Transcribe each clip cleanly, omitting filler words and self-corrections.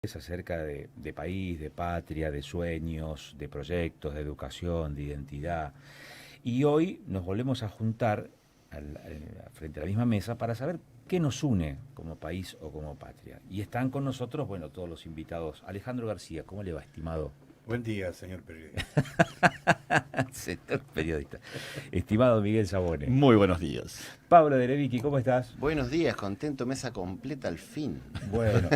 Es acerca de país, de patria, de sueños, de proyectos, de educación, de identidad. Y hoy nos volvemos a juntar frente a la misma mesa para saber qué nos une como país o como patria. Y están con nosotros, bueno, todos los invitados. Alejandro García, ¿cómo le va, estimado? Buen día, señor periodista. Señor periodista. Estimado Miguel Sabone. Muy buenos días. Pablo Dereviki, ¿cómo estás? Buenos días, contento, mesa completa al fin. Bueno,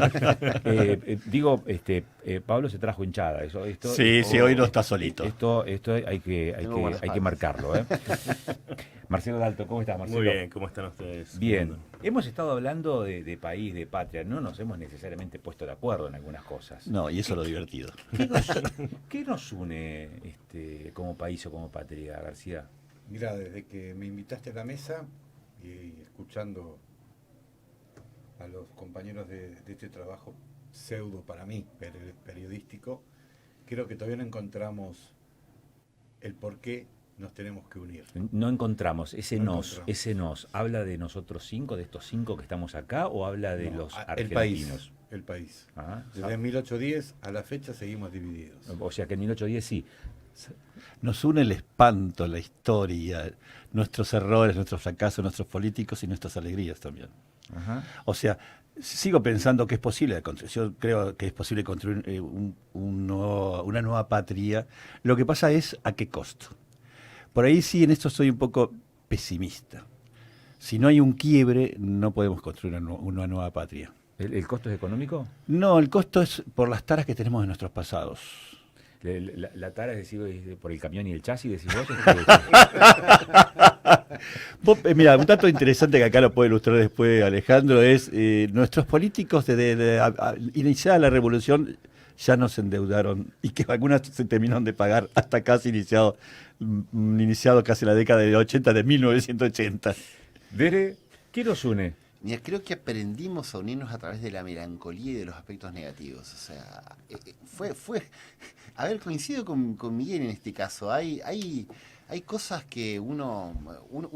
Pablo se trajo hinchada. Sí, hoy no está solito. Esto hay que marcarlo, ¿eh? Marcelo Dalto, ¿cómo estás, Marcelo? Muy bien, ¿cómo están ustedes? Bien. Hemos estado hablando de país, de patria. No nos hemos necesariamente puesto de acuerdo en algunas cosas. No, y eso es lo divertido. ¿Qué nos une como país o como patria, García? Mira, desde que me invitaste a la mesa y escuchando a los compañeros de este trabajo pseudo para mí, periodístico, creo que todavía no encontramos el por qué nos tenemos que unir. No encontramos, ese nos, ¿habla de nosotros cinco, de estos cinco que estamos acá, o habla de los argentinos? El país. Ah, Desde 1810 a la fecha seguimos divididos. O sea que en 1810 sí. Nos une el espanto, la historia, nuestros errores, nuestros fracasos, nuestros políticos y nuestras alegrías también. Ajá. O sea, sigo pensando que es posible construir, yo creo que es posible construir una nueva patria. Lo que pasa es a qué costo. Por ahí sí, en esto soy un poco pesimista. Si no hay un quiebre, no podemos construir una nueva patria. ¿El costo es económico? No, el costo es por las taras que tenemos de nuestros pasados. La tara es decir, por el camión y el chasis, decís vos. Mira, un dato interesante que acá lo puede ilustrar después Alejandro es nuestros políticos desde iniciada la revolución ya nos endeudaron y que algunas se terminaron de pagar hasta casi iniciado casi la década de 80, de 1980. Dere, ¿qué nos une? Mira, creo que aprendimos a unirnos a través de la melancolía y de los aspectos negativos. O sea, a ver, coincido con Miguel en este caso. Hay cosas que uno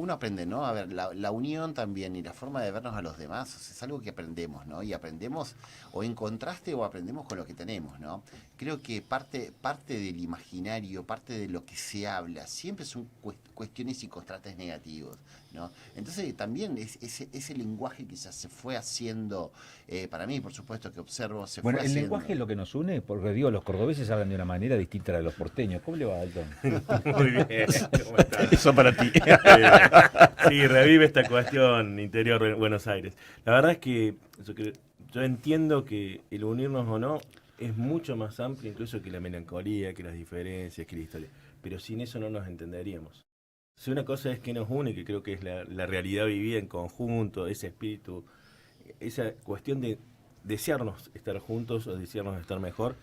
aprende, ¿no? A ver, la unión también y la forma de vernos a los demás, o sea, es algo que aprendemos, ¿no? Y aprendemos o en contraste o aprendemos con lo que tenemos, ¿no? Creo que parte del imaginario, parte de lo que se habla, siempre son cuestiones y contrastes negativos, ¿no? Entonces también ese lenguaje que ya se fue haciendo, para mí, por supuesto, que observo, se Bueno, fue el haciendo. lenguaje es lo que nos une, porque digo, los cordobeses hablan de una manera distinta a la de los porteños. ¿Cómo le va, Dalton? Muy bien, ¿cómo estás? Eso para ti. Sí, revive esta cuestión interior de Buenos Aires. La verdad es que yo entiendo que el unirnos o no es mucho más amplio incluso que la melancolía, que las diferencias, que la historia. Pero sin eso no nos entenderíamos. Si una cosa es que nos une, que creo que es la realidad vivida en conjunto, ese espíritu, esa cuestión de desearnos estar juntos o desearnos estar mejor,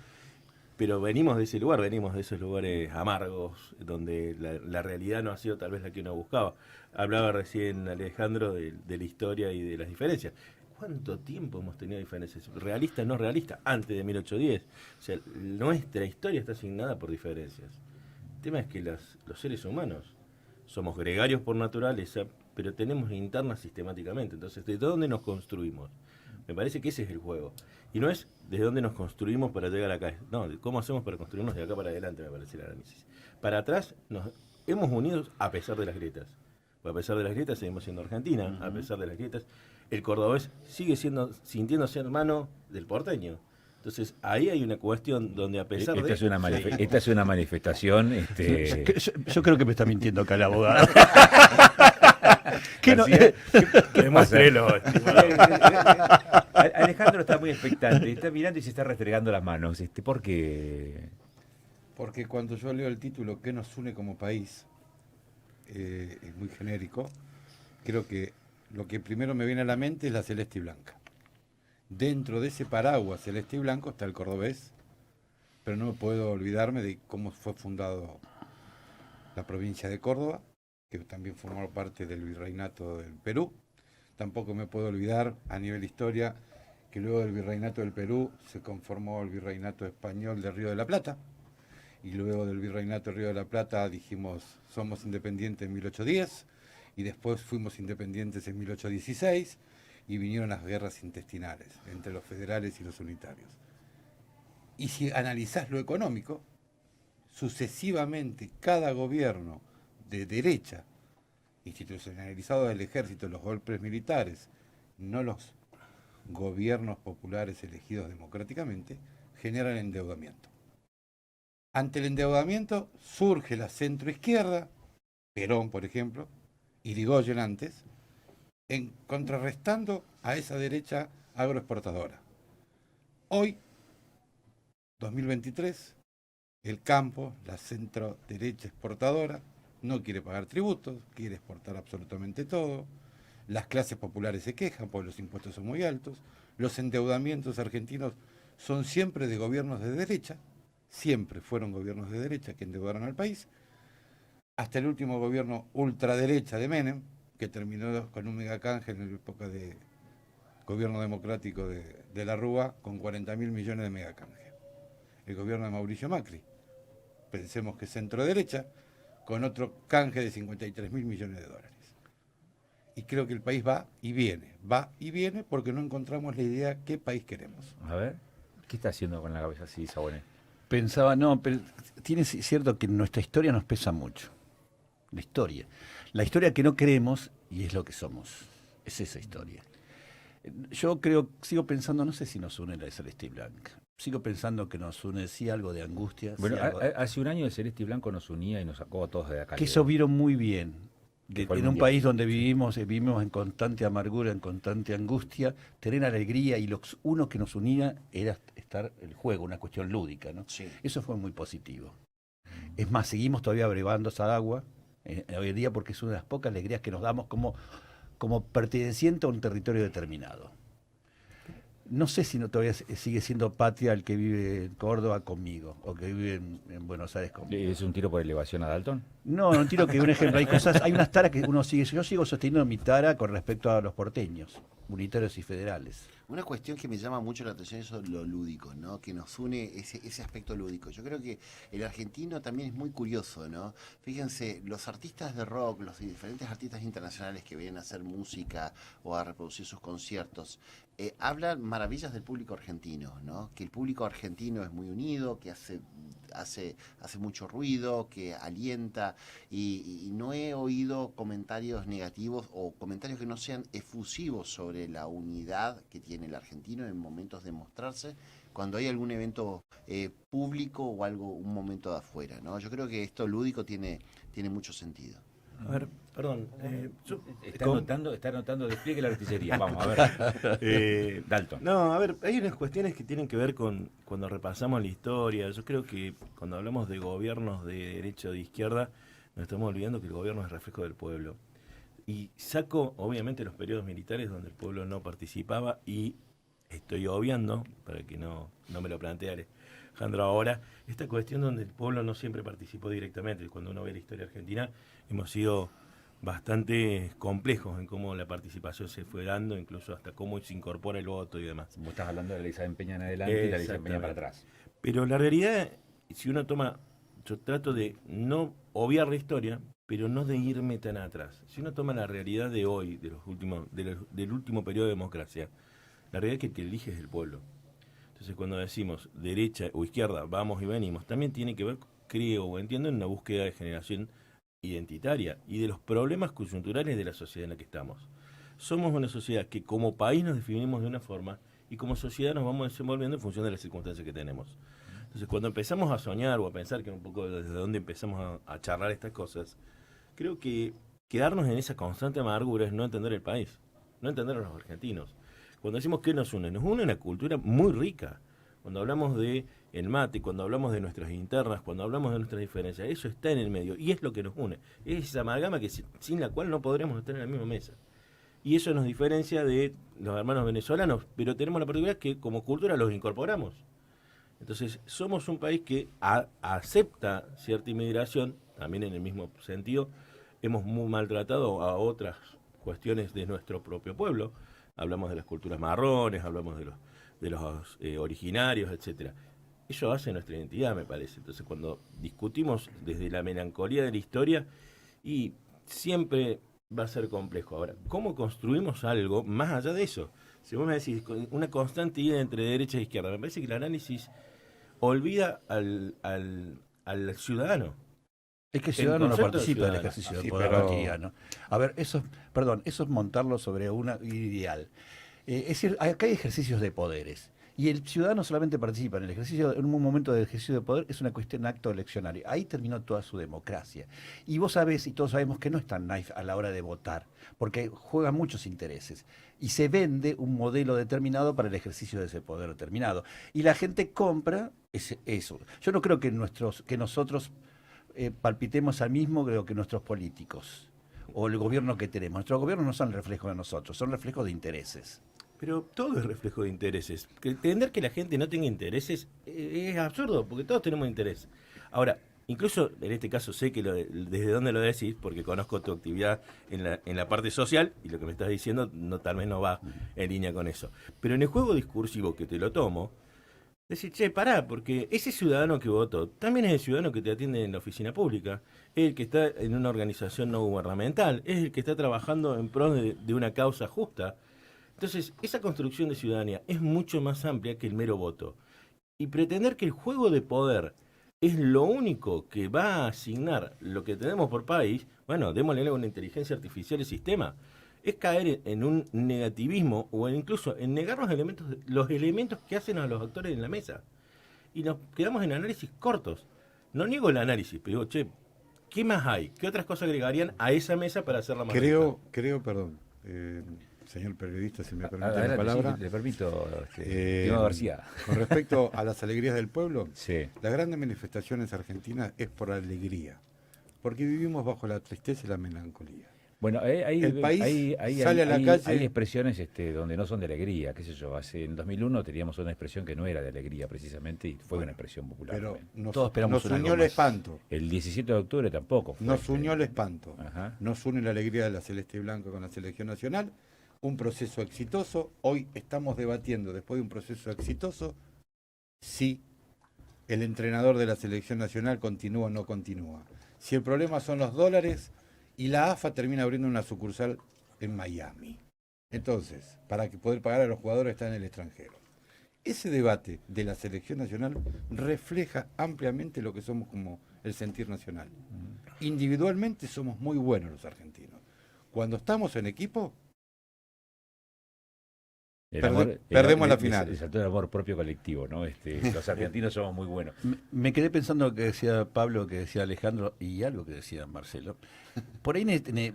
pero venimos de ese lugar, venimos de esos lugares amargos, donde la realidad no ha sido tal vez la que uno buscaba. Hablaba recién Alejandro de la historia y de las diferencias. ¿Cuánto tiempo hemos tenido diferencias? Realista, no realista, antes de 1810. O sea, nuestra historia está asignada por diferencias. El tema es que los seres humanos somos gregarios por naturaleza, pero tenemos internas sistemáticamente. Entonces, ¿de dónde nos construimos? Me parece que ese es el juego. Y no es desde dónde nos construimos para llegar acá. No, de cómo hacemos para construirnos de acá para adelante, me parece el análisis. Para atrás nos hemos unido a pesar de las grietas. A pesar de las grietas seguimos siendo Argentina, a pesar de las grietas. El cordobés sigue sintiéndose hermano del porteño. Entonces, ahí hay una cuestión donde a pesar Esta de... esta es una manifestación. Yo creo que me está mintiendo acá el abogado. ¿Qué no? Demuéstrelo. Alejandro está muy expectante, está mirando y se está restregando las manos. ¿Por qué? Porque cuando yo leo el título ¿Qué nos une como país? Es muy genérico. Creo que lo que primero me viene a la mente es la celeste y blanca. Dentro de ese paraguas celeste y blanco está el cordobés, pero no puedo olvidarme de cómo fue fundado la provincia de Córdoba, que también formó parte del virreinato del Perú. Tampoco me puedo olvidar, a nivel historia, que luego del virreinato del Perú se conformó el virreinato español del Río de la Plata, y luego del virreinato del Río de la Plata dijimos somos independientes en 1810, y después fuimos independientes en 1816, y vinieron las guerras intestinales entre los federales y los unitarios. Y si analizás lo económico, sucesivamente cada gobierno de derecha, institucionalizado del ejército, los golpes militares, no los gobiernos populares elegidos democráticamente, generan endeudamiento. Ante el endeudamiento surge la centroizquierda, Perón por ejemplo, Irigoyen antes, contrarrestando a esa derecha agroexportadora. Hoy, 2023, el campo, la centro derecha exportadora, no quiere pagar tributos, quiere exportar absolutamente todo. Las clases populares se quejan porque los impuestos son muy altos. Los endeudamientos argentinos son siempre de gobiernos de derecha, siempre fueron gobiernos de derecha que endeudaron al país, hasta el último gobierno ultraderecha de Menem, que terminó con un megacanje en la época de gobierno democrático de la Rúa, con 40.000 millones de megacanje. El gobierno de Mauricio Macri, pensemos que centro derecha, con otro canje de 53.000 millones de dólares. Y creo que el país va y viene porque no encontramos la idea qué país queremos. A ver, ¿qué está haciendo con la cabeza así, Saboné? Pensaba, no, pero tiene cierto que nuestra historia nos pesa mucho. La historia que no queremos y es lo que somos. Es esa historia. Yo sigo pensando, no sé si nos une la de Celeste y Blanca. Sigo pensando que nos une sí algo de angustia. Bueno, sí, algo hace un año el Celeste y Blanco nos unía y nos sacó a todos de acá. que eso vieron muy bien. Que fue el En un mundial. país donde vivimos en constante amargura, en constante angustia, tener alegría y uno que nos unía era estar el juego, una cuestión lúdica, ¿no? Sí. Eso fue muy positivo. Es más, seguimos todavía brevando esa agua hoy en día porque es una de las pocas alegrías que nos damos como perteneciente a un territorio determinado. No sé si todavía sigue siendo patria el que vive en Córdoba conmigo o que vive en Buenos Aires conmigo. ¿Es un tiro por elevación a Dalton? No tiro que un ejemplo. Hay unas taras que uno sigue. Yo sigo sosteniendo mi tara con respecto a los porteños, unitarios y federales. Una cuestión que me llama mucho la atención es lo lúdico, ¿no? Que nos une ese aspecto lúdico. Yo creo que el argentino también es muy curioso, ¿no? Fíjense, los artistas de rock, los diferentes artistas internacionales que vienen a hacer música o a reproducir sus conciertos, hablan maravillas del público argentino, ¿no? Que el público argentino es muy unido, que hace mucho ruido, que alienta, y no he oído comentarios negativos o comentarios que no sean efusivos sobre la unidad que tiene el argentino en momentos de mostrarse cuando hay algún evento público o un momento de afuera, ¿no? Yo creo que esto lúdico tiene mucho sentido. A ver, perdón. Está anotando despliegue la artillería. Vamos, a ver. Dalton. No, a ver, hay unas cuestiones que tienen que ver con cuando repasamos la historia. Yo creo que cuando hablamos de gobiernos de derecha o de izquierda, nos estamos olvidando que el gobierno es reflejo del pueblo. Y saco, obviamente, los periodos militares donde el pueblo no participaba y estoy obviando, para que no me lo plantee Alejandro ahora, esta cuestión donde el pueblo no siempre participó directamente. Cuando uno ve la historia argentina, hemos sido bastante complejos en cómo la participación se fue dando, incluso hasta cómo se incorpora el voto y demás. Vos estás hablando de la ley de Peña en adelante y la ley de Peña para atrás. Pero la realidad, si uno yo trato de no obviar la historia, pero no de irme tan atrás. Si uno toma la realidad de hoy, del último periodo de democracia, la realidad es que el que elige es el pueblo. Entonces cuando decimos derecha o izquierda, vamos y venimos, también tiene que ver, creo o entiendo, en una búsqueda de generación identitaria y de los problemas coyunturales de la sociedad en la que estamos. Somos una sociedad que como país nos definimos de una forma y como sociedad nos vamos desenvolviendo en función de las circunstancias que tenemos. Entonces cuando empezamos a soñar o a pensar, que un poco desde donde empezamos a charlar estas cosas, creo que quedarnos en esa constante amargura es no entender el país, no entender a los argentinos. Cuando decimos que nos une una cultura muy rica. Cuando hablamos de el mate, cuando hablamos de nuestras internas, cuando hablamos de nuestras diferencias, eso está en el medio y es lo que nos une. Es esa amalgama que sin la cual no podremos estar en la misma mesa. Y eso nos diferencia de los hermanos venezolanos, pero tenemos la particularidad que como cultura los incorporamos. Entonces, somos un país que acepta cierta inmigración, también en el mismo sentido. Hemos muy maltratado a otras cuestiones de nuestro propio pueblo. Hablamos de las culturas marrones, hablamos de los originarios, etcétera. Eso hace nuestra identidad, me parece. Entonces, cuando discutimos desde la melancolía de la historia, y siempre va a ser complejo. Ahora, ¿cómo construimos algo más allá de eso? Si vos me decís una constante idea entre derecha e izquierda, me parece que el análisis olvida al ciudadano. Es que el ciudadano no concepto de participa del ciudadano. ejercicio del Sí, poder pero- cotidiano. A ver, eso es montarlo sobre un ideal. Es decir, acá hay ejercicios de poderes. Y el ciudadano solamente participa en el ejercicio, en un momento de ejercicio de poder, es una cuestión, un acto eleccionario. Ahí terminó toda su democracia. Y vos sabés, y todos sabemos que no es tan nice a la hora de votar, porque juegan muchos intereses. Y se vende un modelo determinado para el ejercicio de ese poder determinado. Y la gente compra eso. Yo no creo que nosotros palpitemos al mismo que nuestros políticos o el gobierno que tenemos. Nuestros gobiernos no son reflejos de nosotros, son reflejos de intereses. Pero todo es reflejo de intereses. Entender que la gente no tenga intereses es absurdo, porque todos tenemos interés. Ahora, incluso en este caso sé que desde dónde lo decís, porque conozco tu actividad en la parte social, y lo que me estás diciendo tal vez no va en línea con eso. Pero en el juego discursivo que te lo tomo, decir, che, pará, porque ese ciudadano que votó también es el ciudadano que te atiende en la oficina pública, es el que está en una organización no gubernamental, es el que está trabajando en pro de una causa justa. Entonces, esa construcción de ciudadanía es mucho más amplia que el mero voto. Y pretender que el juego de poder es lo único que va a asignar lo que tenemos por país, bueno, démosle una inteligencia artificial al sistema. Es caer en un negativismo o incluso en negar los elementos que hacen a los actores en la mesa. Y nos quedamos en análisis cortos. No niego el análisis, pero digo, che, ¿qué más hay? ¿Qué otras cosas agregarían a esa mesa para hacerla más rica? Creo, perdón, señor periodista, si me permite la Adelante, palabra. sí, le permito, Eh, Diego García. Con respecto a las alegrías del pueblo, Sí. las grandes manifestaciones argentinas es por alegría, porque vivimos bajo la tristeza y la melancolía. Bueno, El país sale a la calle- hay expresiones donde no son de alegría, qué sé yo. En 2001 teníamos una expresión que no era de alegría precisamente y fue una expresión popular. Pero también. Todos esperamos nos un algo unió el más. espanto, El 17 de octubre tampoco fue. nos unió el espanto, Ajá. nos une la alegría de la celeste y blanco con la selección nacional, un proceso exitoso. Hoy estamos debatiendo, después de un proceso exitoso, si el entrenador de la selección nacional continúa o no continúa. Si el problema son los dólares y la AFA termina abriendo una sucursal en Miami. Entonces, para que poder pagar a los jugadores está en el extranjero. Ese debate de la selección nacional refleja ampliamente lo que somos como el sentir nacional. Individualmente somos muy buenos los argentinos. Cuando estamos en equipo, perdemos la final. Le saltó el amor propio colectivo, ¿no? Los argentinos somos muy buenos. Me quedé pensando lo que decía Pablo, que decía Alejandro y algo que decía Marcelo. Por ahí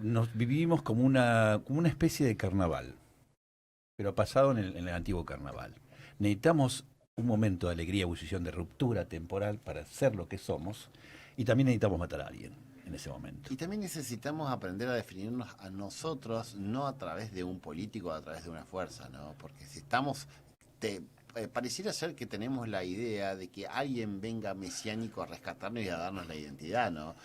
nos vivimos como una especie de carnaval, pero pasado en el antiguo carnaval. Necesitamos un momento de alegría, ebullición, de ruptura temporal para ser lo que somos, y también necesitamos matar a alguien en ese momento. Y también necesitamos aprender a definirnos a nosotros, no a través de un político, a través de una fuerza, ¿no? Porque si estamos... pareciera ser que tenemos la idea de que alguien venga mesiánico a rescatarnos y a darnos la identidad, ¿no?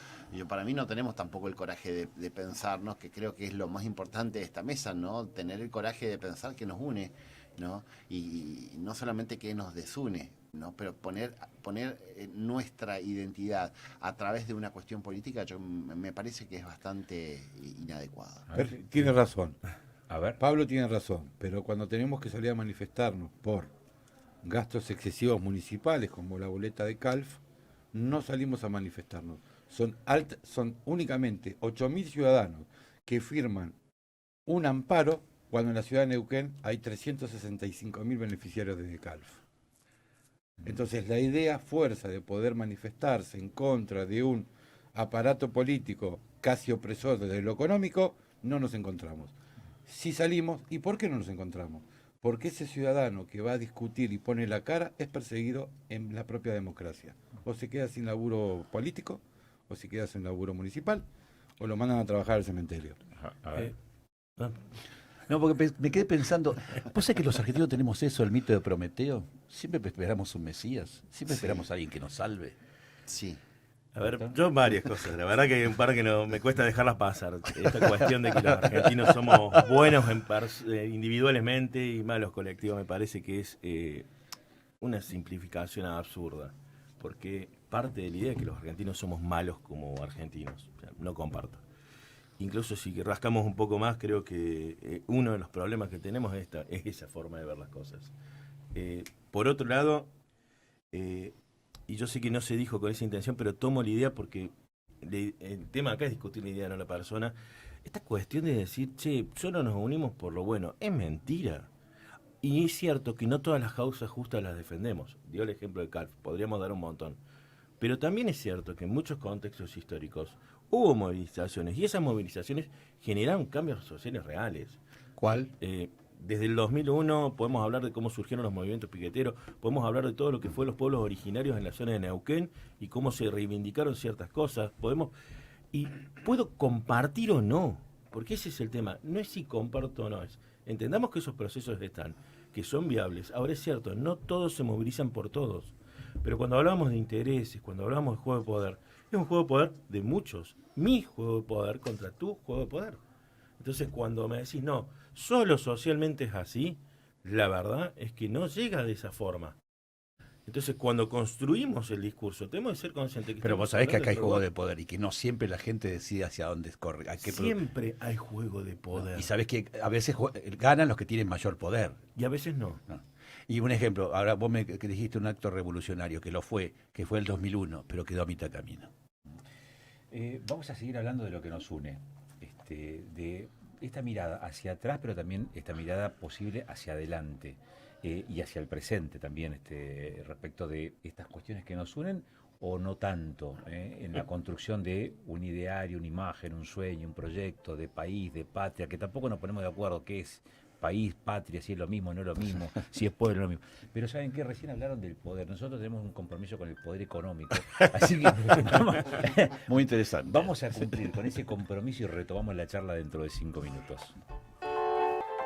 Para mí no tenemos tampoco el coraje de pensarnos, que creo que es lo más importante de esta mesa, ¿no? Tener el coraje de pensar que nos une, ¿no? Y no solamente que nos desune, ¿no? Pero poner nuestra identidad a través de una cuestión política, me parece que es bastante inadecuado. Tiene razón. A ver. Pablo tiene razón, pero cuando tenemos que salir a manifestarnos por gastos excesivos municipales como la boleta de CALF, no salimos a manifestarnos. Son únicamente 8.000 ciudadanos que firman un amparo cuando en la ciudad de Neuquén hay 365.000 beneficiarios de CALF. Entonces la idea fuerza de poder manifestarse en contra de un aparato político casi opresor desde lo económico, no nos encontramos. Si salimos, ¿y por qué no nos encontramos? Porque ese ciudadano que va a discutir y pone la cara es perseguido en la propia democracia. O se queda sin laburo político, o se queda sin laburo municipal, o lo mandan a trabajar al cementerio. Ajá, a ver. No, porque me quedé pensando, ¿vos sabés que los argentinos tenemos eso, el mito de Prometeo? Siempre esperamos un Mesías, siempre esperamos a alguien que nos salve. Sí. A ver, yo varias cosas. La verdad que hay un par que no me cuesta dejarlas pasar. Esta cuestión de que los argentinos somos buenos individualmente y malos colectivos me parece que es una simplificación absurda. Porque parte de la idea es que los argentinos somos malos como argentinos. O sea, no comparto. Incluso si rascamos un poco más, creo que uno de los problemas que tenemos es esa forma de ver las cosas. Por otro lado, y yo sé que no se dijo con esa intención, pero tomo la idea porque el tema acá es discutir la idea, no la persona. Esta cuestión de decir, che, solo nos unimos por lo bueno, es mentira. Y es cierto que no todas las causas justas las defendemos. Dio el ejemplo de Calf, podríamos dar un montón. Pero también es cierto que en muchos contextos históricos hubo movilizaciones y esas movilizaciones generaron cambios sociales reales. ¿Cuál? Desde el 2001 podemos hablar de cómo surgieron los movimientos piqueteros, podemos hablar de todo lo que fue los pueblos originarios en la zona de Neuquén y cómo se reivindicaron ciertas cosas. Y puedo compartir o no, porque ese es el tema. No es si comparto o no, entendamos que esos procesos están, que son viables. Ahora es cierto, no todos se movilizan por todos. Pero cuando hablamos de intereses, cuando hablamos de juego de poder, es un juego de poder de muchos. Mi juego de poder contra tu juego de poder. Entonces cuando me decís, no, solo socialmente es así, la verdad es que no llega de esa forma. Entonces cuando construimos el discurso, tenemos que ser conscientes que... Pero vos sabés que acá hay juego de poder y que no siempre la gente decide hacia dónde corre. Siempre hay juego de poder. Y sabés que a veces ganan los que tienen mayor poder. Y a veces no. Y un ejemplo, ahora vos que dijiste un acto revolucionario, que fue el 2001, pero quedó a mitad camino. Vamos a seguir hablando de lo que nos une, de esta mirada hacia atrás, pero también esta mirada posible hacia adelante y hacia el presente también, respecto de estas cuestiones que nos unen o no tanto, en la construcción de un ideario, una imagen, un sueño, un proyecto de país, de patria, que tampoco nos ponemos de acuerdo qué es país, patria, si es lo mismo, no es lo mismo, si es pueblo, no es lo mismo. Pero ¿saben qué? Recién hablaron del poder. Nosotros tenemos un compromiso con el poder económico. Así que muy interesante. Vamos a cumplir con ese compromiso y retomamos la charla dentro de 5 minutos.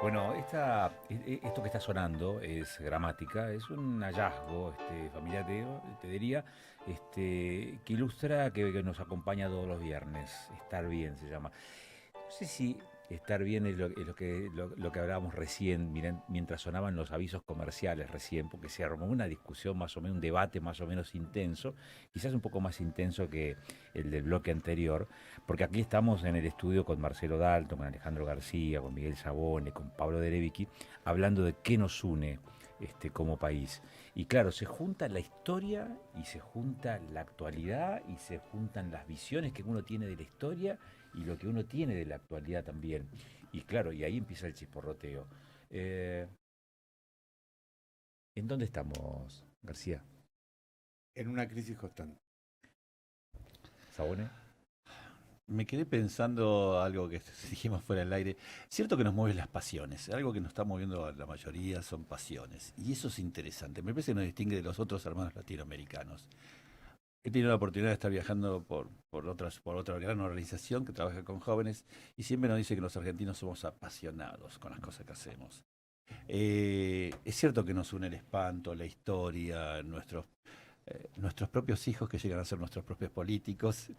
Bueno, esto que está sonando es gramática, es un hallazgo familiar, te diría, que ilustra que nos acompaña todos los viernes. Estar bien se llama. No sé si estar bien es lo que hablábamos recién, mientras sonaban los avisos comerciales recién, porque se armó una discusión más o menos, un debate más o menos intenso, quizás un poco más intenso que el del bloque anterior, porque aquí estamos en el estudio con Marcelo Dalton, con Alejandro García, con Miguel Sabone, con Pablo Derevicki, hablando de qué nos une como país. Y claro, se junta la historia y se junta la actualidad y se juntan las visiones que uno tiene de la historia y lo que uno tiene de la actualidad también. Y claro, y ahí empieza el chisporroteo. ¿En dónde estamos, García? En una crisis constante. ¿Sabone? Me quedé pensando algo que dijimos fuera del aire. Cierto que nos mueven las pasiones. Algo que nos está moviendo a la mayoría son pasiones. Y eso es interesante. Me parece que nos distingue de los otros hermanos latinoamericanos. He tenido la oportunidad de estar viajando por otra gran organización que trabaja con jóvenes y siempre nos dice que los argentinos somos apasionados con las cosas que hacemos. Es cierto que nos une el espanto, la historia, nuestros propios hijos que llegan a ser nuestros propios políticos.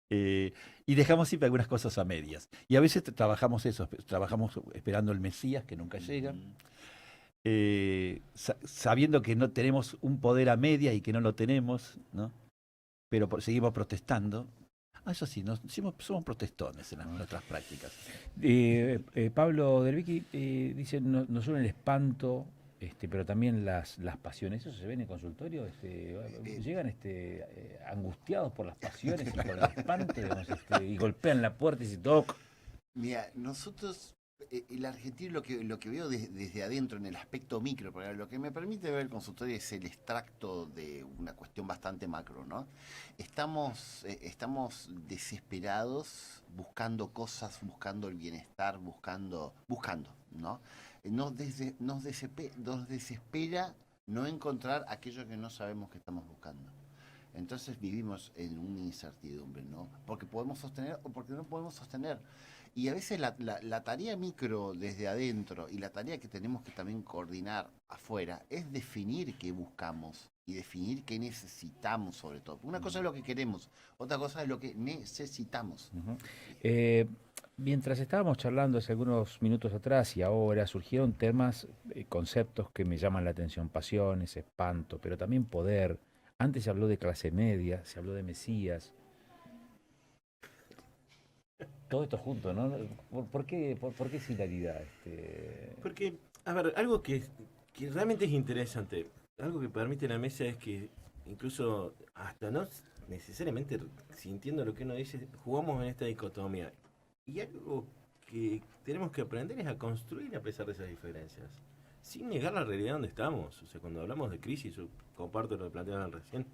Y dejamos siempre algunas cosas a medias. Y a veces trabajamos esperando el Mesías que nunca llega. Sabiendo que no tenemos un poder a media y que no lo tenemos, ¿no? Pero seguimos protestando. Eso sí, somos protestones en nuestras prácticas. Pablo Derevicki dice, nos une el espanto, pero también las pasiones. ¿Eso se ve en el consultorio? ¿Llegan angustiados por las pasiones y por el espanto, digamos, y golpean la puerta y se toca? Mira, nosotros, el argentino, lo que veo desde adentro en el aspecto micro, porque lo que me permite ver el consultorio es el extracto de una cuestión bastante macro, ¿no? Estamos desesperados, buscando cosas, buscando el bienestar, buscando, ¿no? Nos desespera no encontrar aquello que no sabemos que estamos buscando. Entonces vivimos en una incertidumbre, ¿no? Porque podemos sostener o porque no podemos sostener. Y a veces la tarea micro desde adentro y la tarea que tenemos que también coordinar afuera es definir qué buscamos y definir qué necesitamos sobre todo. Una cosa es lo que queremos, otra cosa es lo que necesitamos. Uh-huh. Mientras estábamos charlando hace algunos minutos atrás y ahora surgieron temas, conceptos que me llaman la atención, pasiones, espanto, pero también poder. Antes se habló de clase media, se habló de Mesías. Todo esto junto, ¿no? ¿Por qué similaridad? Porque, a ver, algo que realmente es interesante, algo que permite la mesa es que incluso hasta no necesariamente sintiendo lo que uno dice, jugamos en esta dicotomía. Y algo que tenemos que aprender es a construir a pesar de esas diferencias, sin negar la realidad donde estamos. O sea, cuando hablamos de crisis, yo comparto lo que planteaban recién,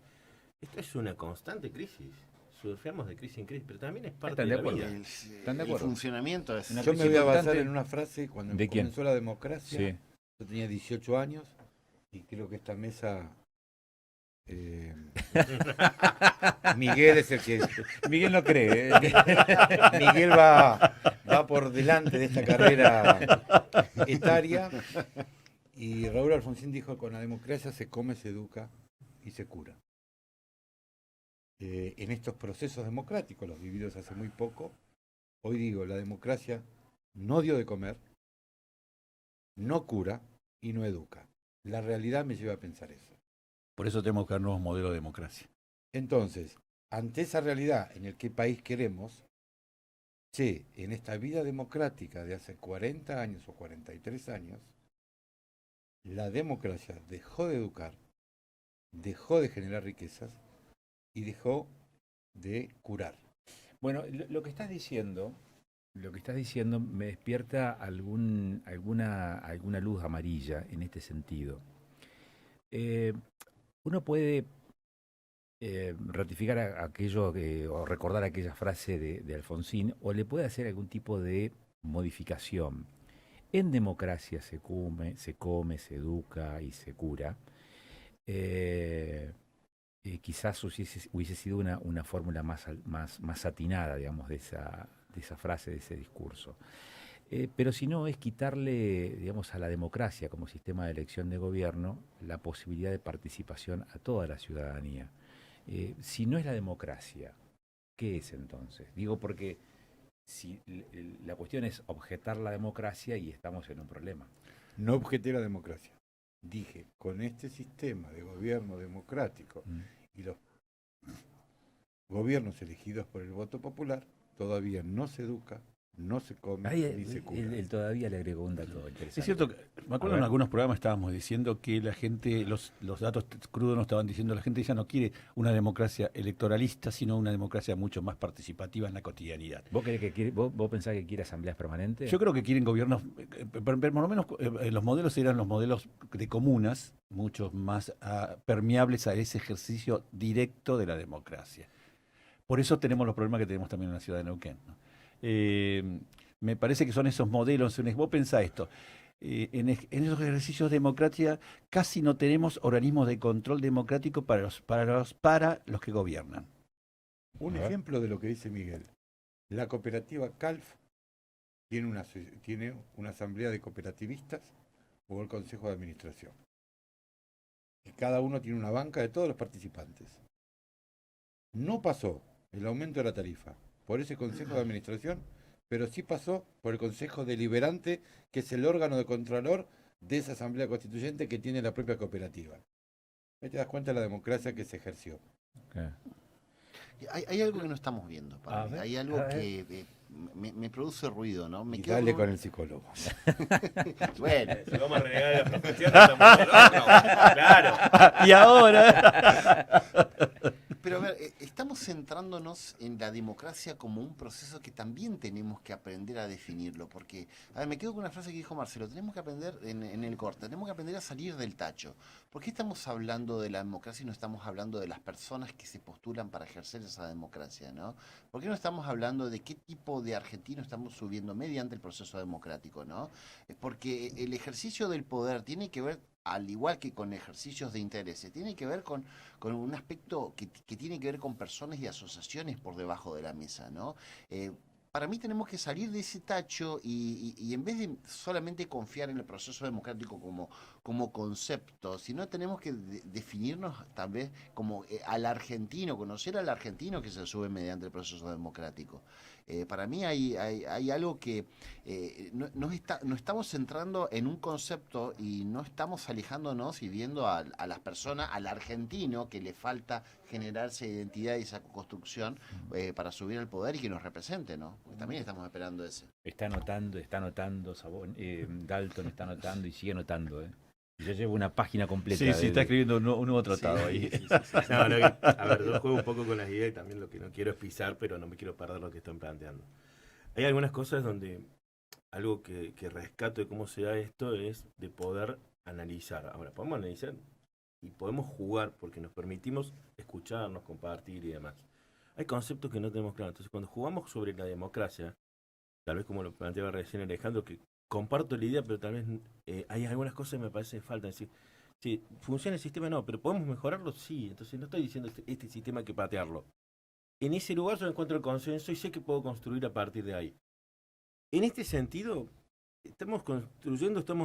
esto es una constante crisis. Surfeamos de crisis en crisis, pero también es parte Están de de la acuerdo. vida. ¿Están de El acuerdo? funcionamiento es... Una Yo me crisis voy a basar constante. en una frase cuando ¿De quién? comenzó la democracia. Sí. Yo tenía 18 años y creo que esta mesa... Miguel es el que... Miguel no cree. Miguel va por delante de esta carrera etaria y Raúl Alfonsín dijo: con la democracia se come, se educa y se cura. En estos procesos democráticos, los vividos hace muy poco, hoy digo, la democracia no dio de comer, no cura y no educa. La realidad me lleva a pensar eso. Por eso tenemos que dar nuevos modelos de democracia. Entonces, ante esa realidad en el qué país queremos, en esta vida democrática de hace 40 años o 43 años, la democracia dejó de educar, dejó de generar riquezas y dejó de curar. Bueno, lo que estás diciendo me despierta alguna luz amarilla en este sentido. Uno puede ratificar aquello o recordar aquella frase de Alfonsín, o le puede hacer algún tipo de modificación. En democracia se come, se educa y se cura. Quizás hubiese sido una fórmula más atinada, digamos, de esa frase, de ese discurso. Pero si no, es quitarle, digamos, a la democracia como sistema de elección de gobierno la posibilidad de participación a toda la ciudadanía. Si no es la democracia, ¿qué es entonces? Digo porque si la cuestión es objetar la democracia y estamos en un problema. No objeté la democracia. Dije, con este sistema de gobierno democrático y los gobiernos elegidos por el voto popular, todavía no se educa, no se come ni se cura. Él todavía le agregó un dato interesante. Es cierto, me acuerdo en algunos programas estábamos diciendo que la gente, los datos crudos nos estaban diciendo, la gente ya no quiere una democracia electoralista, sino una democracia mucho más participativa en la cotidianidad. ¿Vos pensás que quiere asambleas permanentes? Yo creo que quieren gobiernos, por lo menos los modelos eran los modelos de comunas, mucho más permeables a ese ejercicio directo de la democracia. Por eso tenemos los problemas que tenemos también en la ciudad de Neuquén, ¿no? Me parece que son esos modelos. Vos pensás esto, en esos ejercicios de democracia casi no tenemos organismos de control democrático para los que gobiernan. Un ejemplo de lo que dice Miguel. La cooperativa CALF tiene una asamblea de cooperativistas o el consejo de administración. Y cada uno tiene una banca de todos los participantes. No pasó el aumento de la tarifa por ese consejo de administración, pero sí pasó por el consejo deliberante, que es el órgano de contralor de esa asamblea constituyente que tiene la propia cooperativa. Ahí te das cuenta de la democracia que se ejerció. Hay algo que no estamos viendo. Para mí. Hay algo que me produce ruido, ¿no? Y dale con el psicólogo. Bueno. Si vamos a renegar de la profesión, estamos locos. Claro. Y ahora... Pero a ver, estamos centrándonos en la democracia como un proceso que también tenemos que aprender a definirlo, porque, a ver, me quedo con una frase que dijo Marcelo, tenemos que aprender en el corte, tenemos que aprender a salir del tacho. ¿Por qué estamos hablando de la democracia y no estamos hablando de las personas que se postulan para ejercer esa democracia, ¿no? ¿Por qué no estamos hablando de qué tipo de argentino estamos subiendo mediante el proceso democrático, ¿no? Porque el ejercicio del poder tiene que ver, al igual que con ejercicios de intereses, tiene que ver con un aspecto que tiene que ver con personas y asociaciones por debajo de la mesa, ¿no? Para mí tenemos que salir de ese tacho y en vez de solamente confiar en el proceso democrático como concepto, sino tenemos que definirnos tal vez como al argentino, conocer al argentino que se sube mediante el proceso democrático. Para mí hay algo que nos estamos centrando en un concepto y no estamos alejándonos y viendo a las personas, al argentino, que le falta generarse identidad y esa construcción para subir al poder y que nos represente, ¿no? Porque también estamos esperando ese. Está anotando, Dalton está anotando y sigue anotando, Yo llevo una página completa. Sí, sí, está escribiendo un nuevo tratado ahí. Sí. No, a ver, yo juego un poco con las ideas y también lo que no quiero es pisar, pero no me quiero perder lo que están planteando. Hay algunas cosas donde algo que rescato de cómo se da esto es de poder analizar. Ahora, podemos analizar y podemos jugar porque nos permitimos escucharnos, compartir y demás. Hay conceptos que no tenemos claros. Entonces, cuando jugamos sobre la democracia, tal vez como lo planteaba recién Alejandro, que comparto la idea, pero tal vez hay algunas cosas que me parece falta. Es decir, si funciona el sistema, no, pero ¿podemos mejorarlo? Sí. Entonces no estoy diciendo este sistema hay que patearlo. En ese lugar yo encuentro el consenso y sé que puedo construir a partir de ahí. En este sentido, estamos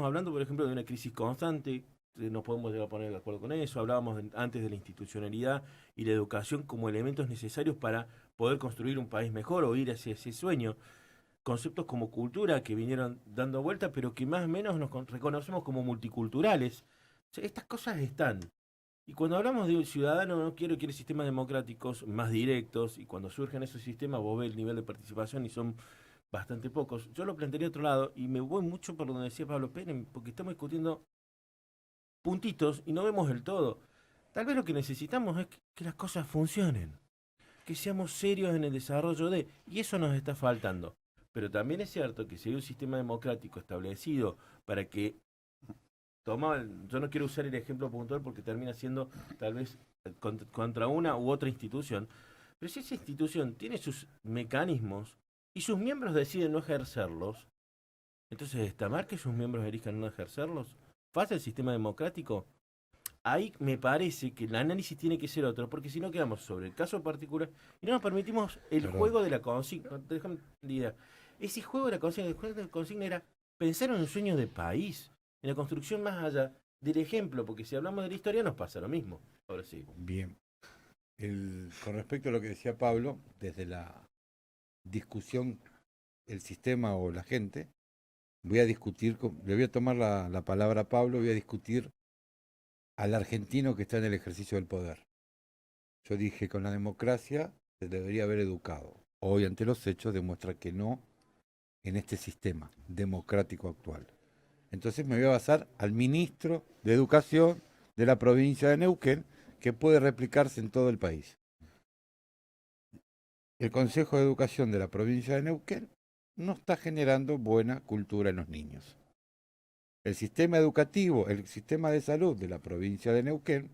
hablando, por ejemplo, de una crisis constante, nos podemos llegar a poner de acuerdo con eso, hablábamos antes de la institucionalidad y la educación como elementos necesarios para poder construir un país mejor o ir hacia ese sueño. Conceptos como cultura que vinieron dando vuelta, pero que más o menos nos reconocemos como multiculturales. O sea, estas cosas están. Y cuando hablamos de un ciudadano, no quiere sistemas democráticos más directos, y cuando surgen esos sistemas, vos ves el nivel de participación y son bastante pocos. Yo lo plantearía a otro lado, y me voy mucho por donde decía Pablo Pérez, porque estamos discutiendo puntitos y no vemos el todo. Tal vez lo que necesitamos es que las cosas funcionen, que seamos serios en el desarrollo y eso nos está faltando. Pero también es cierto que si hay un sistema democrático establecido para que yo no quiero usar el ejemplo puntual porque termina siendo tal vez contra una u otra institución, pero si esa institución tiene sus mecanismos y sus miembros deciden no ejercerlos, entonces está mal que sus miembros elijan no ejercerlos. ¿Falla el sistema democrático? Ahí me parece que el análisis tiene que ser otro, porque si no quedamos sobre el caso particular y no nos permitimos el juego de la consigna. Déjame la idea. Ese juego de la consigna, el juego de la consigna era pensar en un sueño de país, en la construcción más allá del ejemplo, porque si hablamos de la historia nos pasa lo mismo. Ahora sí. Bien. Con respecto a lo que decía Pablo, desde la discusión, el sistema o la gente, voy a discutir, le voy a tomar la palabra a Pablo, voy a discutir al argentino que está en el ejercicio del poder. Yo dije, con la democracia se debería haber educado. Hoy, ante los hechos, demuestra que no en este sistema democrático actual. Entonces me voy a basar al ministro de Educación de la provincia de Neuquén, que puede replicarse en todo el país. El Consejo de Educación de la provincia de Neuquén no está generando buena cultura en los niños. El sistema educativo, el sistema de salud de la provincia de Neuquén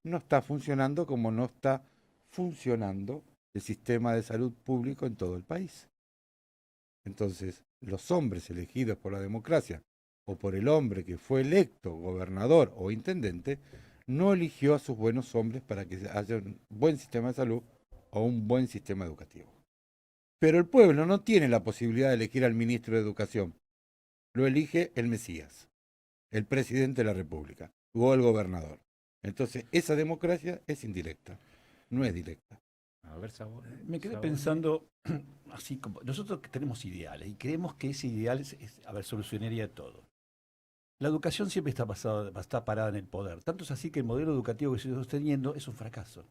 no está funcionando como no está funcionando el sistema de salud público en todo el país. Entonces, los hombres elegidos por la democracia o por el hombre que fue electo gobernador o intendente, no eligió a sus buenos hombres para que haya un buen sistema de salud o un buen sistema educativo. Pero el pueblo no tiene la posibilidad de elegir al ministro de Educación. Lo elige el Mesías, el presidente de la República o el gobernador. Entonces, esa democracia es indirecta, no es directa. A ver, Sabor. Me quedé pensando, así como nosotros tenemos ideales y creemos que ese ideal solucionaría todo. La educación siempre está parada en el poder. Tanto es así que el modelo educativo que se está sosteniendo es un fracaso.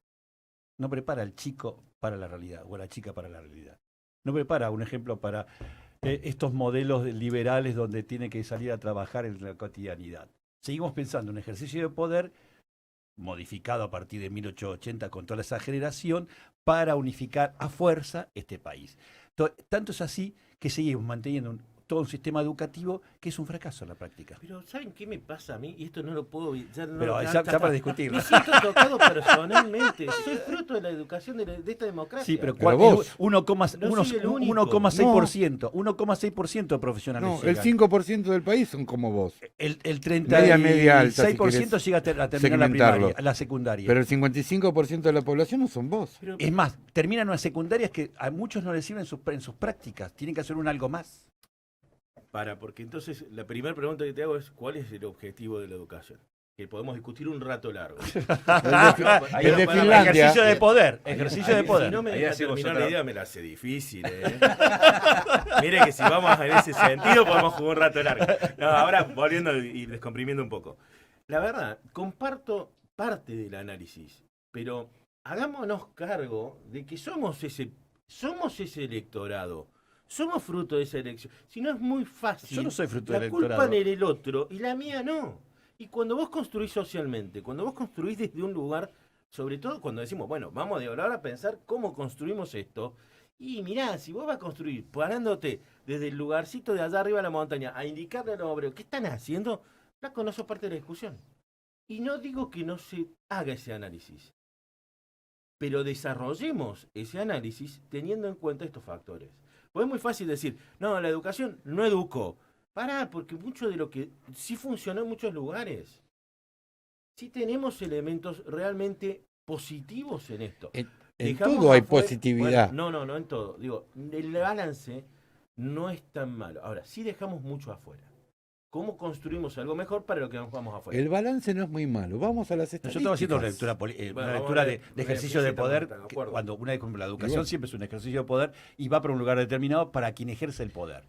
No prepara al chico para la realidad o a la chica para la realidad. No prepara, un ejemplo, para estos modelos liberales donde tiene que salir a trabajar en la cotidianidad. Seguimos pensando en un ejercicio de poder modificado a partir de 1880 con toda esa generación para unificar a fuerza este país. Tanto es así que seguimos manteniendo todo un sistema educativo que es un fracaso en la práctica. Pero ¿saben qué me pasa a mí? Y esto no lo puedo... Ya para discutirlo. Me siento tocado personalmente. Soy fruto de la educación de esta democracia. Sí, pero vos... 1,6% profesionales. No, el 5% del país son como vos. El 36% media alta, si llega a terminar la secundaria. Pero el 55% de la población no son vos. Pero, es más, terminan unas secundarias que a muchos no les sirven en sus prácticas. Tienen que hacer algo más. Porque entonces la primera pregunta que te hago es ¿cuál es el objetivo de la educación? Que podemos discutir un rato largo. el de Finlandia. Ejercicio de poder. Ejercicio de poder. Si no me deja terminar la idea, me la hace difícil. Mire que si vamos en ese sentido podemos jugar un rato largo. No, ahora volviendo y descomprimiendo un poco. La verdad, comparto parte del análisis, pero hagámonos cargo de que somos ese electorado. Somos fruto de esa elección. Si no es muy fácil. Yo no soy fruto del la electorado. culpa en el otro y la mía no. Y cuando vos construís socialmente, cuando vos construís desde un lugar, sobre todo cuando decimos, bueno, vamos de ahora a pensar cómo construimos esto, y mirá, si vos vas a construir parándote desde el lugarcito de allá arriba de la montaña a indicarle a los obreros qué están haciendo, flaco, no sos parte de la discusión. Y no digo que no se haga ese análisis, pero desarrollemos ese análisis teniendo en cuenta estos factores. Pues es muy fácil decir, no, la educación no educó. Pará, porque mucho de lo que sí funcionó en muchos lugares, sí tenemos elementos realmente positivos en esto. En Dejamos todo hay afuera- positividad. Bueno, no en todo. Digo, el balance no es tan malo. Ahora, sí dejamos mucho afuera. ¿Cómo construimos algo mejor para lo que nos vamos afuera? El balance no es muy malo. Vamos a las Yo estadísticas. estaba haciendo una lectura, Bueno, una vamos lectura a ver, de ejercicio de poder, explícita, de acuerdo. cuando una como la educación Igual. siempre es un ejercicio de poder y va para un lugar determinado para quien ejerce el poder.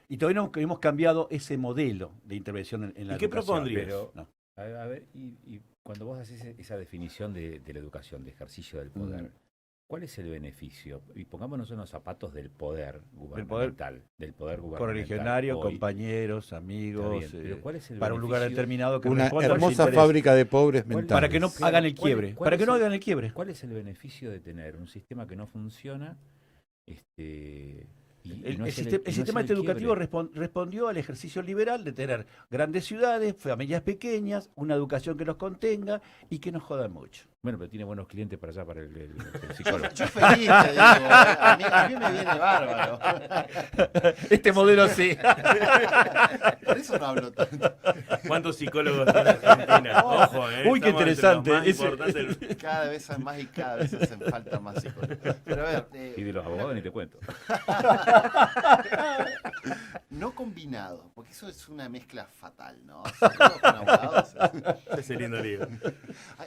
Y todavía no hemos cambiado ese modelo de intervención en la ¿Y qué educación. propondrías? Pero, no. A ver, y cuando vos haces esa definición de la educación, de ejercicio del poder, ¿cuál es el beneficio? Y pongámonos en los zapatos del poder gubernamental. Del poder gubernamental. Correligionario, hoy. compañeros, amigos, Está bien, pero ¿cuál es el para un lugar beneficio? determinado que Una responda a los hermosa intereses. fábrica de pobres ¿Cuál- mentales. Para que no Claro, hagan el ¿cuál- quiebre. cuál Para es que no el- hagan el quiebre. ¿Cuál es el beneficio de tener un sistema que no funciona? Y El, no el es sistema, y no el es sistema el educativo quiebre? respondió al ejercicio liberal de tener grandes ciudades, familias pequeñas, una educación que los contenga y que nos jodan mucho. Bueno, pero tiene buenos clientes para allá, para el psicólogo. Yo feliz, te digo, a mí me viene bárbaro. Este modelo sí. Por eso no hablo tanto. ¿Cuántos psicólogos tiene Argentina? Ojo, Uy, qué estamos entre los interesante. más Ese- importantes del- Cada vez hay más y cada vez hacen falta más psicólogos. Pero a ver, Y de los abogados ni te cuento. no combinado, porque eso es una mezcla fatal, ¿no? Psicólogos con abogados. Ese lindo libro.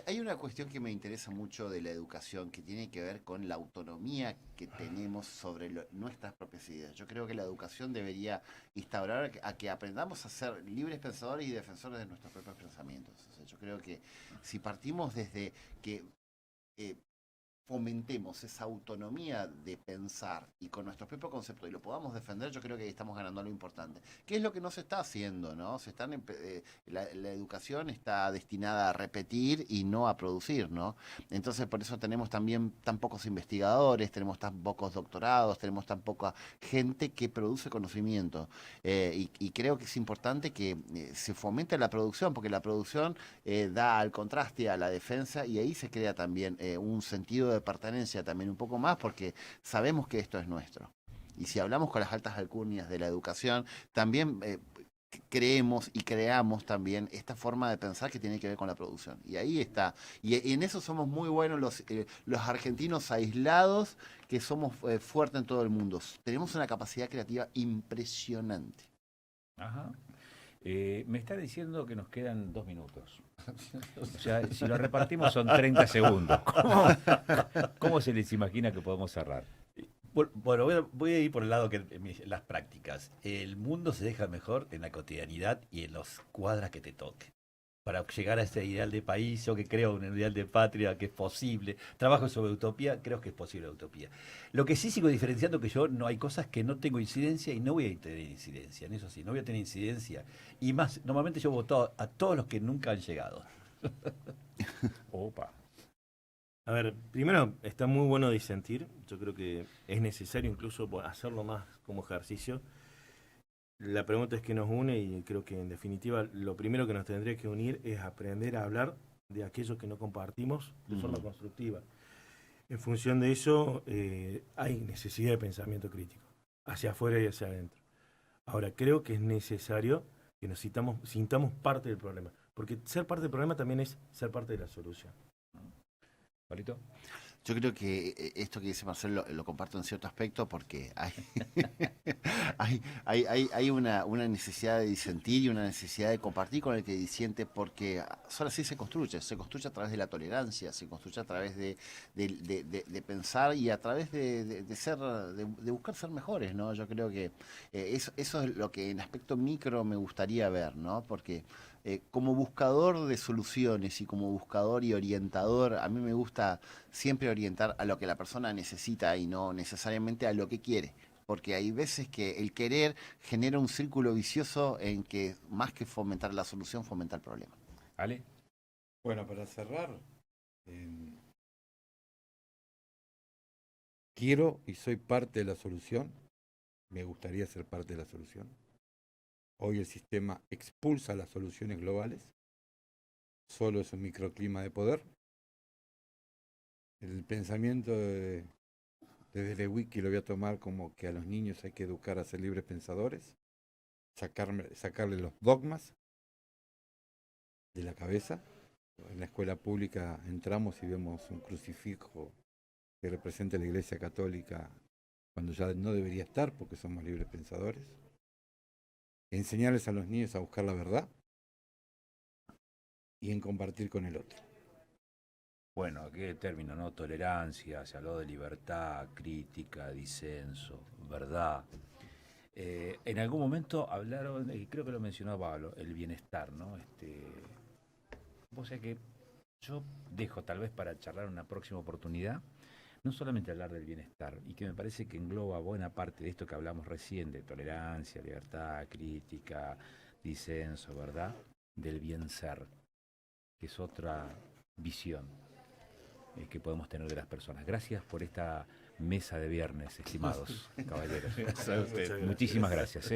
Hay una cuestión que me interesa mucho de la educación que tiene que ver con la autonomía que tenemos sobre nuestras propias ideas. Yo creo que la educación debería instaurar a que aprendamos a ser libres pensadores y defensores de nuestros propios pensamientos. O sea, yo creo que si partimos desde que fomentemos esa autonomía de pensar y con nuestro propio concepto y lo podamos defender, yo creo que ahí estamos ganando algo importante. ¿Qué es lo que no se está haciendo? ¿No? La educación está destinada a repetir y no a producir, ¿no? Entonces por eso tenemos también tan pocos investigadores, tenemos tan pocos doctorados, tenemos tan poca gente que produce conocimiento. Y creo que es importante que se fomente la producción, porque la producción da al contraste, a la defensa, y ahí se crea también un sentido de pertenencia también un poco más, porque sabemos que esto es nuestro. Y si hablamos con las altas alcurnias de la educación, también creemos y creamos también esta forma de pensar que tiene que ver con la producción. Y ahí está. Y en eso somos muy buenos los argentinos aislados, que somos fuertes en todo el mundo. Tenemos una capacidad creativa impresionante. Ajá. Me está diciendo que nos quedan 2 minutos. O sea, si lo repartimos son 30 segundos. ¿Cómo se les imagina que podemos cerrar? Bueno, voy a ir por el lado que las prácticas. El mundo se deja mejor en la cotidianidad y en los cuadras que te toque. Para llegar a ese ideal de país, yo que creo en un ideal de patria que es posible, trabajo sobre utopía, creo que es posible la utopía. Lo que sí sigo diferenciando que yo no hay cosas que no tengo incidencia y no voy a tener incidencia, en eso sí, no voy a tener incidencia. Y más, normalmente yo voto a todos los que nunca han llegado. Opa. A ver, primero está muy bueno disentir. Yo creo que es necesario incluso hacerlo más como ejercicio. La pregunta es qué nos une y creo que en definitiva lo primero que nos tendría que unir es aprender a hablar de aquello que no compartimos de forma constructiva. En función de eso hay necesidad de pensamiento crítico, hacia afuera y hacia adentro. Ahora, creo que es necesario que nos sintamos parte del problema, porque ser parte del problema también es ser parte de la solución. ¿Palito? Yo creo que esto que dice Marcelo lo comparto en cierto aspecto, porque hay una necesidad de disentir y una necesidad de compartir con el que disiente, porque solo así se construye a través de la tolerancia, se construye a través de pensar y a través de buscar ser mejores, ¿no? Yo creo que eso es lo que en aspecto micro me gustaría ver, ¿no? Porque como buscador de soluciones y como buscador y orientador, a mí me gusta siempre orientar a lo que la persona necesita y no necesariamente a lo que quiere. Porque hay veces que el querer genera un círculo vicioso en que más que fomentar la solución, fomenta el problema. ¿Ale? Bueno, para cerrar, quiero y soy parte de la solución. Me gustaría ser parte de la solución. Hoy el sistema expulsa las soluciones globales. Solo es un microclima de poder. El pensamiento desde el wiki lo voy a tomar como que a los niños hay que educar a ser libres pensadores, sacarle los dogmas de la cabeza. En la escuela pública entramos y vemos un crucifijo que representa a la Iglesia Católica cuando ya no debería estar porque somos libres pensadores. Enseñarles a los niños a buscar la verdad y en compartir con el otro. Bueno, qué término, ¿no? Tolerancia, se habló de libertad, crítica, disenso, verdad. En algún momento hablaron, creo que lo mencionó Pablo, el bienestar, ¿no? Vos sabés que yo dejo tal vez para charlar una próxima oportunidad, no solamente hablar del bienestar, y que me parece que engloba buena parte de esto que hablamos recién, de tolerancia, libertad, crítica, disenso, ¿verdad? Del bien ser, que es otra visión que podemos tener de las personas. Gracias por esta mesa de viernes, estimados caballeros. Muchas gracias. Muchísimas gracias.